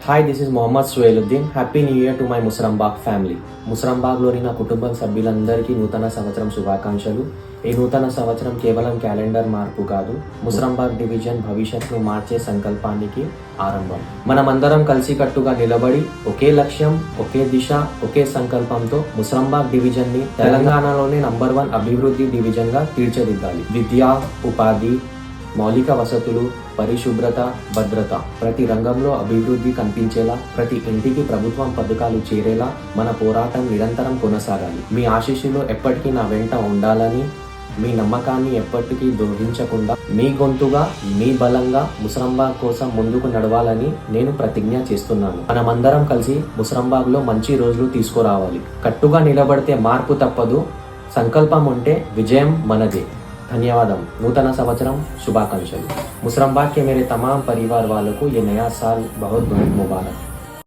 Hi, this is Mohammed Suhailuddin. Happy new year to my Musarambagh family. ముసరంబాగ్లోని నా కుటుంబ సభ్యులందరికీ నూతన సంవత్సరం శుభాకాంక్షలు. ఈ నూతన సంవత్సరం కేవలం క్యాలెండర్ మార్పు కాదు, ముసరంబాగ్ డివిజన్ భవిష్యత్తును మార్చే సంకల్పానికి ఆరంభం. మనమందరం కలిసికట్టుగా నిలబడి ఒకే లక్ష్యం, ఒకే దిశ, ఒకే సంకల్పంతో ముసరంబాగ్ డివిజన్ ని తెలంగాణలోనే నంబర్ 1 అభివృద్ధి డివిజన్ గా తీర్చిదిద్దాలి. విద్య, ఉపాధి, మౌలిక వసతులు, పరిశుభ్రత, భద్రత, ప్రతి రంగంలో అభివృద్ధి కనిపించేలా, ప్రతి ఇంటికి ప్రభుత్వం పథకాలు చేరేలా మన పోరాటం నిరంతరం కొనసాగాలి. మీ ఆశీస్సులు ఎప్పటికీ నా వెంట ఉండాలని, మీ నమ్మకాన్ని ఎప్పటికీ దూరించకుండా, మీ గొంతుగా, మీ బలంగా ముసరంబాగ్ కోసం ముందుకు నడవాలని నేను ప్రతిజ్ఞ చేస్తున్నాను. మనమందరం కలిసి ముసరంబాగ్లో మంచి రోజులు తీసుకురావాలి. కట్టుగా నిలబడితే మార్పు తప్పదు. సంకల్పం ఉంటే విజయం మనదే. धन्यवाद. नूतन संवत्सरम शुभाकांक्षलु. मुसरंबाग के मेरे तमाम परिवार वालों को ये नया साल बहुत बहुत मुबारक.